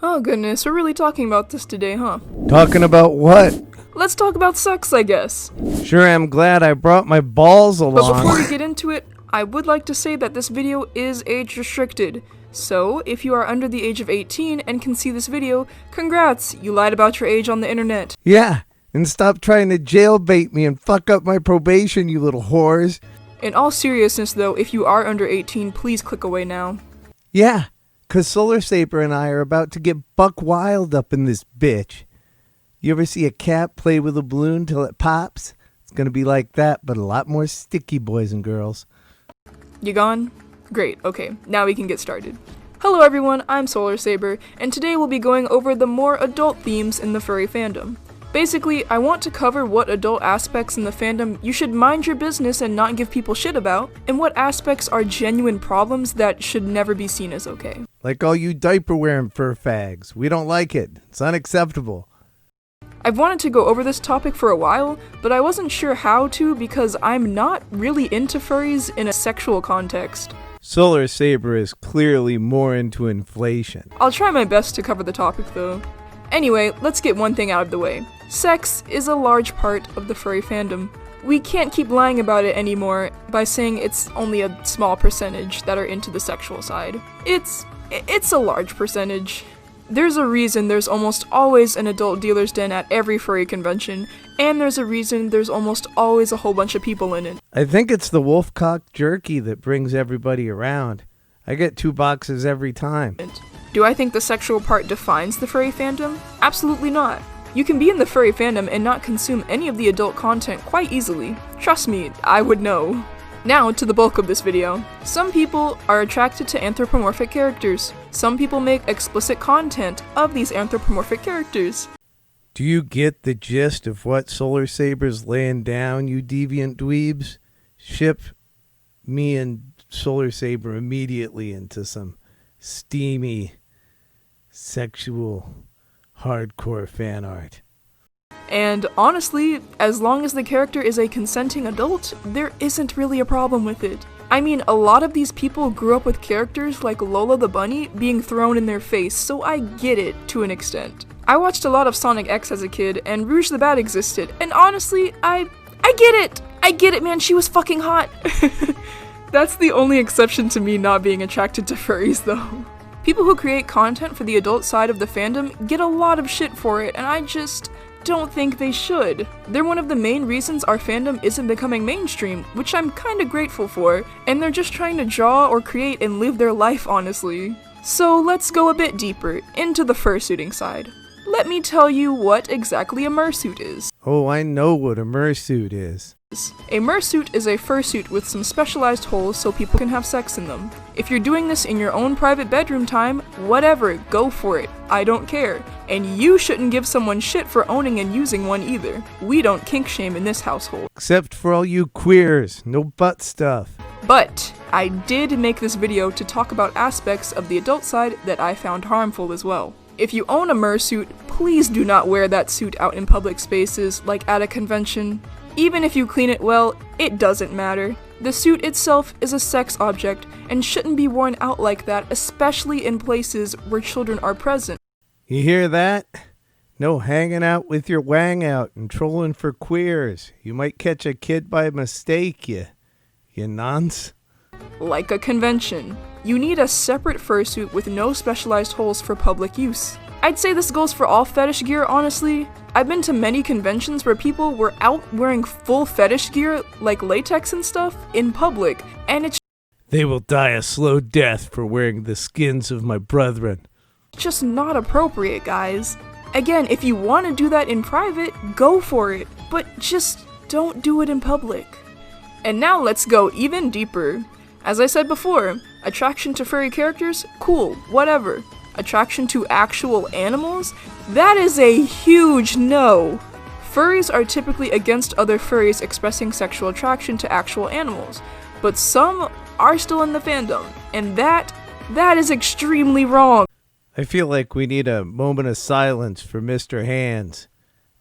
Oh goodness, we're really talking about this today, huh? Talking about what? Let's talk about sex, I guess. Sure am glad I brought my balls But along. before we get into it, I would like to say that this video is age restricted. So, if you are under the age of 18 and can see this video, congrats, you lied about your age on the internet. Yeah, and stop trying to jailbait me and fuck up my probation, you little whores. In all seriousness though, if you are under 18, please click away now. Yeah, 'cause Solarsaber and I are about to get buck wild up in this bitch. You ever see a cat play with a balloon till it pops? It's gonna be like that, but a lot more sticky, boys and girls. You gone? Great, okay, now we can get started. Hello everyone, I'm Solarsaber, and today we'll be going over the more adult themes in the furry fandom. Basically, I want to cover what adult aspects in the fandom you should mind your business and not give people shit about, and what aspects are genuine problems that should never be seen as okay. Like all you diaper-wearing fur fags. We don't like it. It's unacceptable. I've wanted to go over this topic for a while, but I wasn't sure how to because I'm not really into furries in a sexual context. Solarsaber is clearly more into inflation. I'll try my best to cover the topic though. Anyway, let's get one thing out of the way. Sex is a large part of the furry fandom. We can't keep lying about it anymore by saying it's only a small percentage that are into the sexual side. It's a large percentage. There's a reason there's almost always an adult dealer's den at every furry convention, and there's a reason there's almost always a whole bunch of people in it. I think it's the wolfcock jerky that brings everybody around. I get 2 boxes every time. Do I think the sexual part defines the furry fandom? Absolutely not. You can be in the furry fandom and not consume any of the adult content quite easily. Trust me, I would know. Now to the bulk of this video. Some people are attracted to anthropomorphic characters. Some people make explicit content of these anthropomorphic characters. Do you get the gist of what Solarsaber's laying down, you deviant dweebs? Ship me and Solarsaber immediately into some steamy, sexual, hardcore fan art. And honestly, as long as the character is a consenting adult, there isn't really a problem with it. I mean, a lot of these people grew up with characters like Lola the Bunny being thrown in their face, so I get it to an extent. I watched a lot of Sonic X as a kid, and Rouge the Bat existed, and honestly, I get it! I get it, man, she was fucking hot! That's the only exception to me not being attracted to furries, though. People who create content for the adult side of the fandom get a lot of shit for it, and I just don't think they should. They're one of the main reasons our fandom isn't becoming mainstream, which I'm kinda grateful for, and they're just trying to draw or create and live their life, honestly. So let's go a bit deeper, into the fursuiting side. Let me tell you what exactly a mersuit is. Oh, I know what a mersuit is. A mersuit is a fursuit with some specialized holes so people can have sex in them. If you're doing this in your own private bedroom time, whatever, go for it. I don't care. And you shouldn't give someone shit for owning and using one either. We don't kink shame in this household. Except for all you queers, no butt stuff. But I did make this video to talk about aspects of the adult side that I found harmful as well. If you own a mersuit, please do not wear that suit out in public spaces like at a convention. Even if you clean it well, it doesn't matter. The suit itself is a sex object and shouldn't be worn out like that, especially in places where children are present. You hear that? No hanging out with your wang out and trolling for queers. You might catch a kid by mistake, you nonce. Like a convention. You need a separate fursuit with no specialized holes for public use. I'd say this goes for all fetish gear, honestly. I've been to many conventions where people were out wearing full fetish gear, like latex and stuff, in public, and it's They will die a slow death for wearing the skins of my brethren. just not appropriate, guys. Again, if you want to do that in private, go for it, but just don't do it in public. And now let's go even deeper. As I said before, attraction to furry characters? Cool, whatever. Attraction to actual animals? That is a huge no! Furries are typically against other furries expressing sexual attraction to actual animals, but some are still in the fandom, and that is extremely wrong. I feel like we need a moment of silence for Mr. Hands.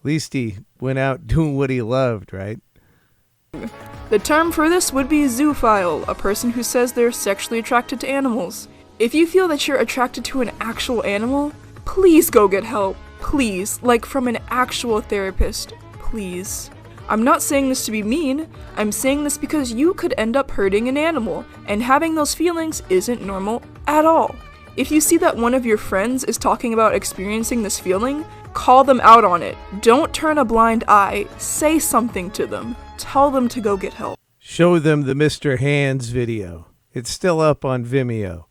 At least he went out doing what he loved, right? The term for this would be zoophile, a person who says they're sexually attracted to animals. If you feel that you're attracted to an actual animal, please go get help. Please, like from an actual therapist. Please. I'm not saying this to be mean, I'm saying this because you could end up hurting an animal, and having those feelings isn't normal at all. If you see that one of your friends is talking about experiencing this feeling, call them out on it. Don't turn a blind eye. Say something to them. Tell them to go get help. Show them the Mr. Hands video. It's still up on Vimeo.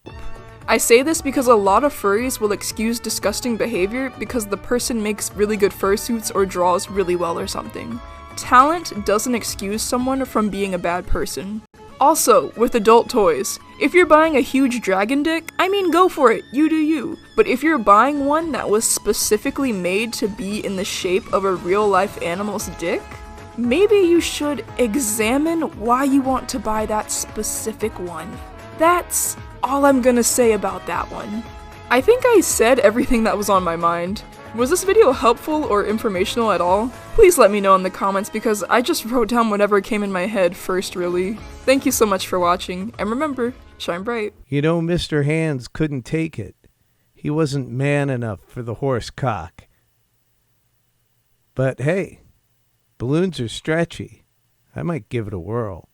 I say this because a lot of furries will excuse disgusting behavior because the person makes really good fursuits or draws really well or something. Talent doesn't excuse someone from being a bad person. Also, with adult toys, if you're buying a huge dragon dick, I mean go for it, you do you. But if you're buying one that was specifically made to be in the shape of a real life animal's dick, maybe you should examine why you want to buy that specific one. That's all I'm gonna say about that one. I think I said everything that was on my mind. Was this video helpful or informational at all? Please let me know in the comments because I just wrote down whatever came in my head first, really. Thank you so much for watching, and remember, shine bright. You know, Mr. Hands couldn't take it. He wasn't man enough for the horse cock. But hey, balloons are stretchy. I might give it a whirl.